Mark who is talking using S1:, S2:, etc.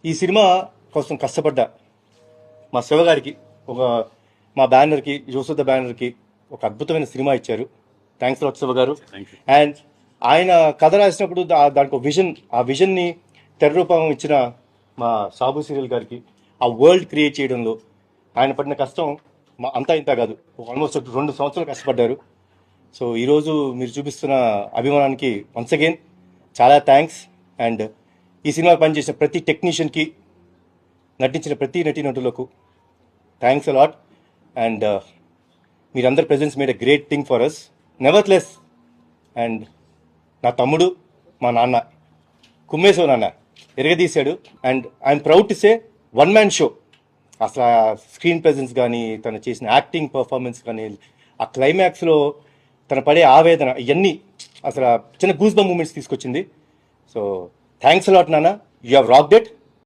S1: ఈ సినిమా కోసం కష్టపడ్డా మా శివగారికి ఒక మా బ్యానర్కి జోసుద్ద బ్యానర్కి ఒక అద్భుతమైన సినిమా ఇచ్చారు. థ్యాంక్స్ లాట్ శివ గారు. అండ్ ఆయన కథ రాసినప్పుడు దానికి ఒక విజన్, ఆ విజన్ని తెర రూపం ఇచ్చిన మా సాబు సీరియల్ గారికి ఆ వరల్డ్ క్రియేట్ చేయడంలో ఆయన పడిన కష్టం అంతా ఇంత కాదు, ఆల్మోస్ట్ 2 సంవత్సరాలు కష్టపడ్డారు. సో ఈరోజు మీరు చూపిస్తున్న అభిమానానికి వన్స్ అగైన్ చాలా థ్యాంక్స్. అండ్ ఈ సినిమా పనిచేసిన ప్రతి టెక్నీషియన్కి, నటించిన ప్రతి నటీనటులకు థ్యాంక్స్ అలాట్. అండ్ మీరందరి presence made a great thing for us, nevertheless. And నా తమ్ముడు, మా నాన్న కుమ్మేశ్వర నాన్న ఎరగదీశాడు. And I'm proud to say one man show. అసలు ఆ స్క్రీన్ ప్రెజెన్స్ కానీ, తను చేసిన యాక్టింగ్ పర్ఫార్మెన్స్ కానీ, ఆ క్లైమాక్స్లో తను పడే ఆవేదన, ఇవన్నీ అసలు చిన్న గూస్ బంప్ మూమెంట్స్ తీసుకొచ్చింది. సో థ్యాంక్స్ అలాట్ నాన్న, యూ హ్యావ్ రాక్డ్ ఇట్.